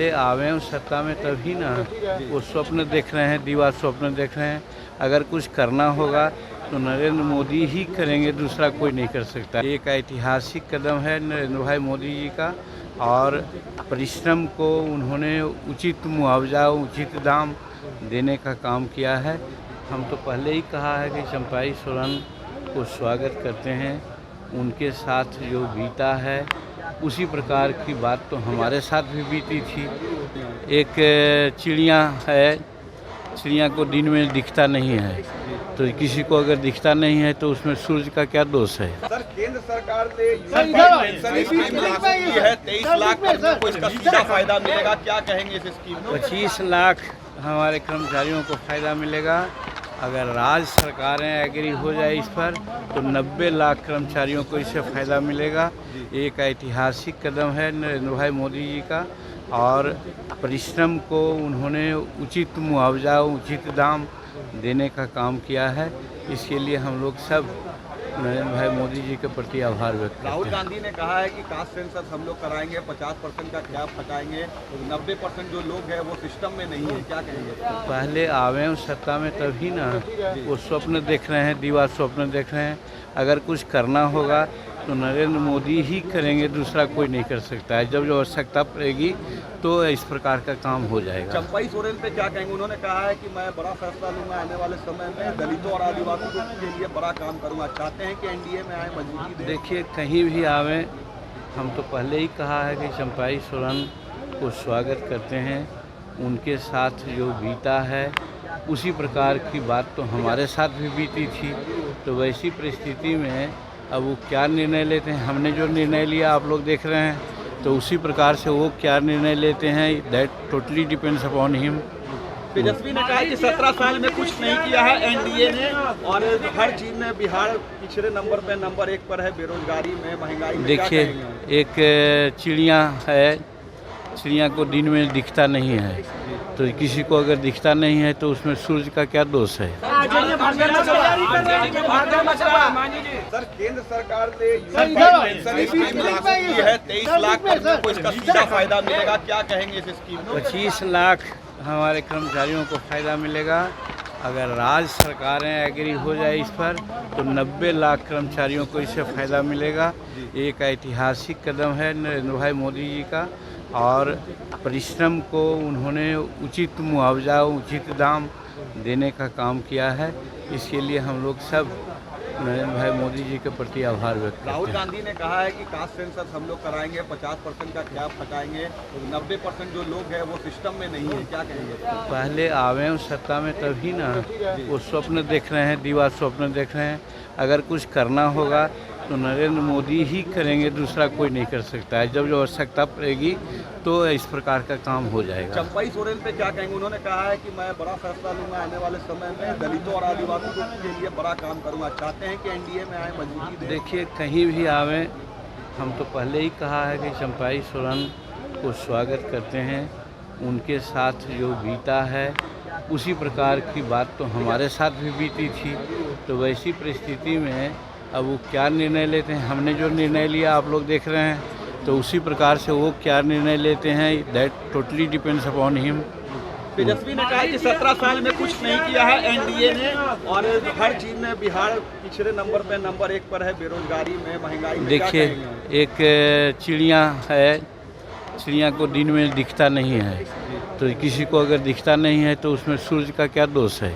पहले आवे सत्ता में तभी ना। वो स्वप्न देख रहे हैं, दीवार स्वप्न देख रहे हैं। अगर कुछ करना होगा तो नरेंद्र मोदी ही करेंगे, दूसरा कोई नहीं कर सकता। एक ऐतिहासिक कदम है नरेंद्र भाई मोदी जी का, और परिश्रम को उन्होंने उचित मुआवजा, उचित दाम देने का काम किया है। हम तो पहले ही कहा है कि चंपाई सोरेन को स्वागत करते हैं। उनके साथ जो बीता है उसी प्रकार की बात तो हमारे साथ भी बीती थी। एक चिड़िया है, चिड़िया को दिन में दिखता नहीं है, तो किसी को अगर दिखता नहीं है तो उसमें सूर्य का क्या दोष है। सर, केंद्र सरकार ने पेंशन स्कीम लागू की है, 23 लाख कर्मियों को इसका सीधा फायदा मिलेगा, क्या कहेंगे इस स्कीम में? 25 लाख हमारे कर्मचारियों को फायदा मिलेगा। अगर राज्य सरकारें एग्री हो जाए इस पर तो 90 लाख कर्मचारियों को इससे फ़ायदा मिलेगा। एक ऐतिहासिक कदम है नरेंद्र भाई मोदी जी का, और परिश्रम को उन्होंने उचित मुआवजा, उचित दाम देने का काम किया है। इसके लिए हम लोग सब नरेंद्र भाई मोदी जी के प्रति आभार व्यक्त करते हैं। राहुल गांधी ने कहा है कि कास्ट सेंसस हम लोग कराएंगे, 50% का कैप हटाएंगे, 90% जो लोग हैं वो सिस्टम में नहीं है, क्या कहेंगे? पहले आवे सत्ता में तभी ना। वो स्वप्न देख रहे हैं, दीवार स्वप्न देख रहे हैं। अगर कुछ करना होगा तो नरेंद्र मोदी ही करेंगे, दूसरा कोई नहीं कर सकता है। जब आवश्यकता पड़ेगी तो इस प्रकार का काम हो जाएगा। चंपाई सोरेन पे क्या कहेंगे? उन्होंने कहा है कि मैं बड़ा फैसला लूंगा, आने वाले समय में दलितों और आदिवासियों के लिए बड़ा काम करूंगा। चाहते हैं कि एनडीए में आए, मजबूती दें। देखिए, कहीं भी आवे, हम तो पहले ही कहा है कि चंपाई सोरेन को स्वागत करते हैं। उनके साथ जो बीता है उसी प्रकार की बात तो हमारे साथ भी बीती थी। तो वैसी परिस्थिति में अब वो क्या निर्णय लेते हैं, हमने जो निर्णय लिया आप लोग देख रहे हैं, तो उसी प्रकार से वो क्या निर्णय लेते हैं, that totally depends upon him. Tejashwi ने कहा कि 17 साल में कुछ नहीं किया है एनडीए ने, और हर चीज में बिहार पिछले नंबर पे नंबर 1 पर है, बेरोजगारी में, महंगाई में। देखिए, एक चिड़िया है, चिड़िया को दिन में दिखता नहीं है, तो किसी को अगर दिखता नहीं है तो उसमें सूर्य का क्या दोष है। सर, केंद्र सरकार ने पेंशन स्कीम लागू की है, 23 लाख कर्मियों को इसका सीधा फायदा मिलेगा, क्या कहेंगे इस स्कीम में? 25 लाख हमारे कर्मचारियों को फ़ायदा मिलेगा। अगर राज्य सरकारें एग्री हो जाए इस पर तो 90 लाख कर्मचारियों को इससे फ़ायदा मिलेगा। एक ऐतिहासिक कदम है नरेंद्र भाई मोदी जी का, और परिश्रम को उन्होंने उचित मुआवजा, उचित दाम देने का काम किया है। इसके लिए हम लोग सब नरेंद्र भाई मोदी जी के प्रति आभार व्यक्त करते हैं। राहुल गांधी ने कहा है कि कास्ट सेंसस हम लोग कराएंगे, 50% का कैप हटाएंगे, 90% जो लोग हैं वो सिस्टम में नहीं है, क्या कहेंगे? पहले आवे सत्ता में तभी ना। वो स्वप्न देख रहे हैं, दीवार स्वप्न देख रहे हैं। अगर कुछ करना होगा तो नरेंद्र मोदी ही करेंगे, दूसरा कोई नहीं कर सकता है। जब आवश्यकता पड़ेगी तो इस प्रकार का काम हो जाएगा। चंपाई सोरेन पे क्या कहेंगे? उन्होंने कहा है कि मैं बड़ा फैसला लूंगा, आने वाले समय में दलितों और आदिवासियों के लिए बड़ा काम करूंगा। चाहते हैं कि एनडीए में आए, मजबूती दें। देखिए, कहीं भी आवे, हम तो पहले ही कहा है कि चंपाई सोरेन को स्वागत करते हैं। उनके साथ जो बीता है उसी प्रकार की बात तो हमारे साथ भी बीती थी। तो वैसी परिस्थिति में अब वो क्या निर्णय लेते हैं, हमने जो निर्णय लिया आप लोग देख रहे हैं, तो उसी प्रकार से वो क्या निर्णय लेते हैं, that totally depends upon him. Tejashwi ने कहा कि 17 साल में कुछ नहीं किया है एनडीए ने, और हर चीज में बिहार पिछले नंबर पे नंबर 1 पर है, बेरोजगारी में, महंगाई में। देखिए, एक चिड़िया है, चिड़िया को दिन में दिखता नहीं है, तो किसी को अगर दिखता नहीं है तो उसमें सूर्य का क्या दोष है।